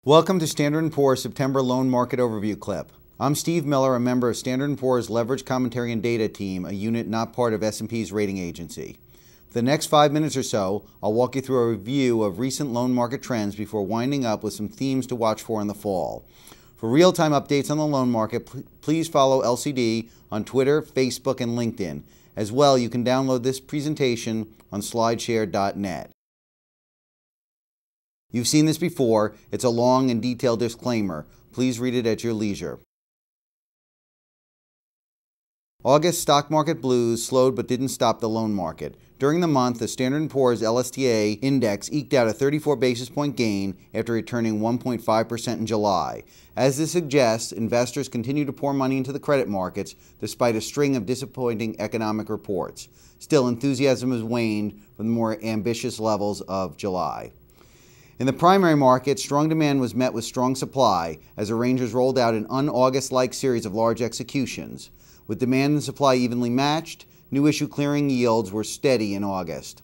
Welcome to Standard & Poor's September Loan Market Overview Clip. I'm Steve Miller, a member of Standard & Poor's Leverage Commentary and Data Team, a unit not part of S&P's rating agency. For the next 5 minutes or so, I'll walk you through a review of recent loan market trends before winding up with some themes to watch for in the fall. For real-time updates on the loan market, please follow LCD on Twitter, Facebook, and LinkedIn. As well, you can download this presentation on slideshare.net. You've seen this before. It's a long and detailed disclaimer. Please read it at your leisure. August stock market blues slowed but didn't stop the loan market. During the month, the Standard & Poor's LSTA index eked out a 34 basis point gain after returning 1.5% in July. As this suggests, investors continue to pour money into the credit markets despite a string of disappointing economic reports. Still, enthusiasm has waned from the more ambitious levels of July. In the primary market, strong demand was met with strong supply as arrangers rolled out an un-August-like series of large executions. With demand and supply evenly matched, new issue clearing yields were steady in August.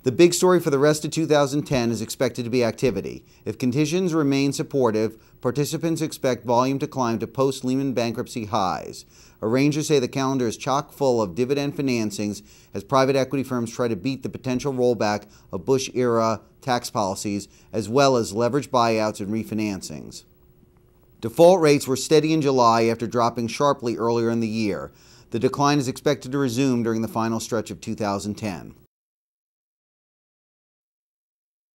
The big story for the rest of 2010 is expected to be activity. If conditions remain supportive, participants expect volume to climb to post-Lehman bankruptcy highs. Arrangers say the calendar is chock full of dividend financings as private equity firms try to beat the potential rollback of Bush-era tax policies, as well as leveraged buyouts and refinancings. Default rates were steady in July after dropping sharply earlier in the year. The decline is expected to resume during the final stretch of 2010.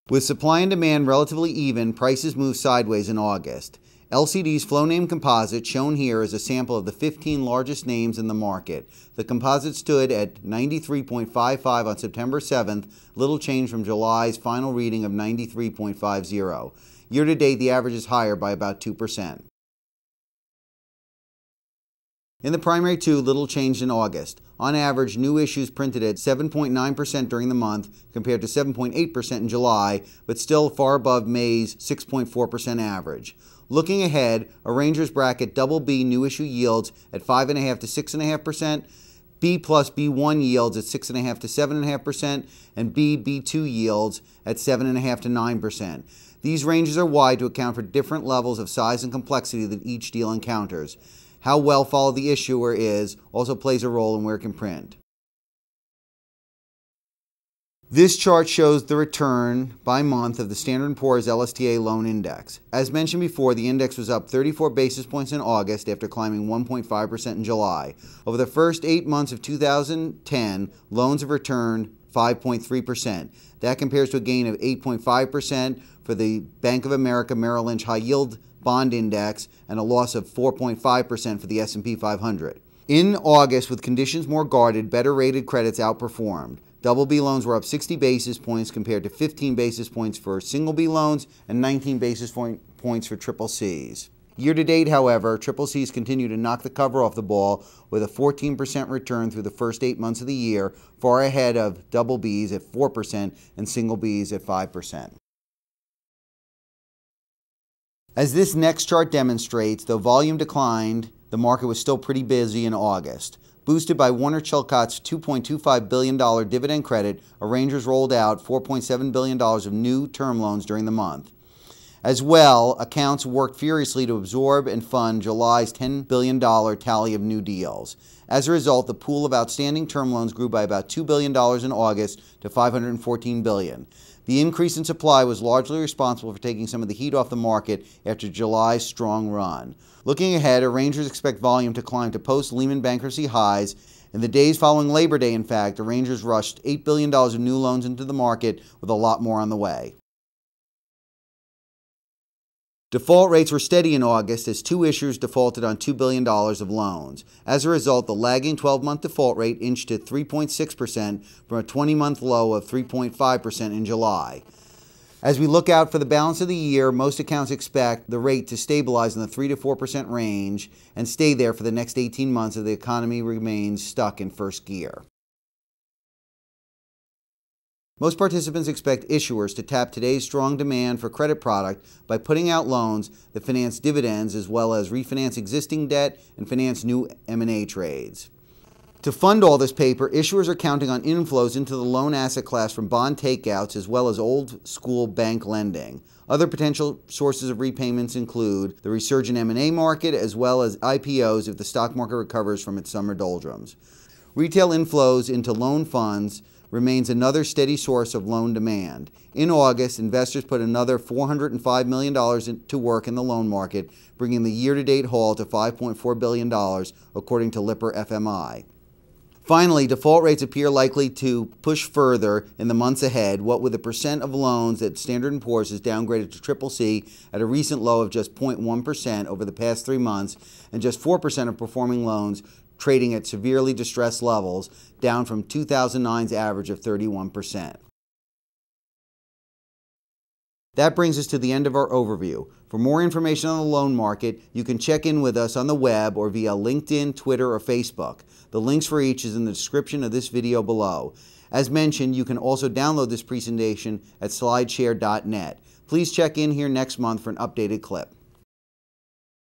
With supply and demand relatively even, prices moved sideways in August. LCD's flow name composite, shown here, is a sample of the 15 largest names in the market. The composite stood at 93.55 on September 7th, little change from July's final reading of 93.50. Year to date, the average is higher by about 2%. In the primary two, little changed in August. On average, new issues printed at 7.9% during the month compared to 7.8% in July, but still far above May's 6.4% average. Looking ahead, arrangers bracket BB new issue yields at 5.5 to 6.5%, B plus B1 yields at 6.5 to 7.5%, and B2 yields at 7.5 to 9%. These ranges are wide to account for different levels of size and complexity that each deal encounters. How well followed the issuer is also plays a role in where it can print. This chart shows the return by month of the Standard & Poor's LSTA loan index. As mentioned before, the index was up 34 basis points in August after climbing 1.5% in July. Over the first 8 months of 2010, loans have returned 5.3%. That compares to a gain of 8.5% for the Bank of America Merrill Lynch High Yield Bond Index and a loss of 4.5% for the S&P 500. In August, with conditions more guarded, better rated credits outperformed. BB loans were up 60 basis points compared to 15 basis points for single B loans and 19 basis points for triple Cs. Year to date, however, triple Cs continue to knock the cover off the ball with a 14% return through the first 8 months of the year, far ahead of BBs at 4% and single Bs at 5%. As this next chart demonstrates, though volume declined, the market was still pretty busy in August. Boosted by Warner Chilcott's $2.25 billion dividend credit, arrangers rolled out $4.7 billion of new term loans during the month. As well, accounts worked furiously to absorb and fund July's $10 billion tally of new deals. As a result, the pool of outstanding term loans grew by about $2 billion in August to $514 billion. The increase in supply was largely responsible for taking some of the heat off the market after July's strong run. Looking ahead, arrangers expect volume to climb to post-Lehman bankruptcy highs. In the days following Labor Day, in fact, arrangers rushed $8 billion of new loans into the market with a lot more on the way. Default rates were steady in August as two issuers defaulted on $2 billion of loans. As a result, the lagging 12-month default rate inched to 3.6% from a 20-month low of 3.5% in July. As we look out for the balance of the year, most accounts expect the rate to stabilize in the 3 to 4% range and stay there for the next 18 months as the economy remains stuck in first gear. Most participants expect issuers to tap today's strong demand for credit product by putting out loans that finance dividends as well as refinance existing debt and finance new M&A trades. To fund all this paper, issuers are counting on inflows into the loan asset class from bond takeouts as well as old-school bank lending. Other potential sources of repayments include the resurgent M&A market as well as IPOs if the stock market recovers from its summer doldrums. Retail inflows into loan funds remains another steady source of loan demand. In August, investors put another $405 million to work in the loan market, bringing the year-to-date haul to $5.4 billion, according to Lipper FMI. Finally, default rates appear likely to push further in the months ahead, what with the percent of loans that Standard & Poor's has downgraded to CCC at a recent low of just 0.1% over the past 3 months, and just 4% of performing loans trading at severely distressed levels, down from 2009's average of 31%. That brings us to the end of our overview. For more information on the loan market, you can check in with us on the web or via LinkedIn, Twitter, or Facebook. The links for each is in the description of this video below. As mentioned, you can also download this presentation at slideshare.net. Please check in here next month for an updated clip.